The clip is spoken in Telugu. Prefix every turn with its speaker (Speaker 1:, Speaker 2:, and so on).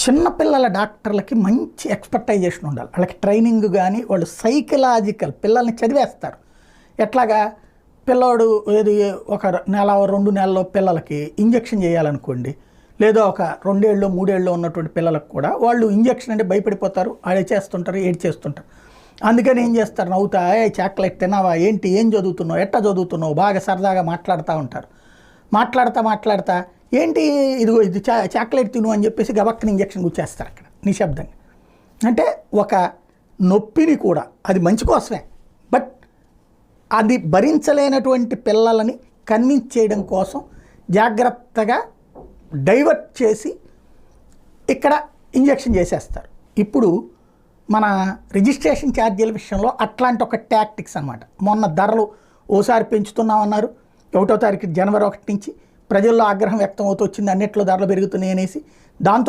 Speaker 1: చిన్నపిల్లల డాక్టర్లకి మంచి ఎక్స్‌పర్టైజేషన్ ఉండాలి. వాళ్ళకి ట్రైనింగ్ గానీ, వాళ్ళు సైకలాజికల్ పిల్లల్ని చదివేస్తారు. ఎట్లాగా పిల్లోడు ఏది ఒక నెల, 2 నెలల్లో పిల్లలకి ఇంజెక్షన్ చేయాలనుకోండి, లేదా ఒక 2 ఏళ్ళో, 3 ఏళ్ళో ఉన్నటువంటి పిల్లలకు కూడా వాళ్ళు ఇంజెక్షన్ అంటే భయపడిపోతారు, అరిచేస్తుంటారు, ఏడ్చేస్తుంటారు. అందుకని ఏం చేస్తారు, నవ్వుతా "ఏయ్ చాక్లెట్ తిన్నావా? ఏంటి? ఏం చదువుతున్నావు? ఎట్టా చదువుతున్నావు?" బాగా సరదాగా మాట్లాడుతూ ఉంటారు. మాట్లాడతా ఏంటి ఇదిగో ఇది చాక్లెట్ తిను అని చెప్పేసి గబక్కన ఇంజెక్షన్ గుచ్చేస్తారు అక్కడ నిశ్శబ్దంగా. అంటే ఒక నొప్పిని కూడా, అది మంచి కోసమే, బట్ అది భరించలేనటువంటి పిల్లలని కన్విన్స్ చేయడం కోసం జాగ్రత్తగా డైవర్ట్ చేసి ఇక్కడ ఇంజెక్షన్ చేసేస్తారు. ఇప్పుడు మన రిజిస్ట్రేషన్ ఛార్జీల విషయంలో అట్లాంటి ఒక టాక్టిక్స్ అనమాట. మొన్న ధరలు ఓసారి పెంచుతున్నామన్నారు, 1వ తారీఖు జనవరి 1 నుంచి ప్రజల్లో ఆగ్రహం వ్యక్తం అవుతూ వచ్చింది, అన్నిట్లో ధరలు పెరుగుతున్నాయి అనేసి. దాంతో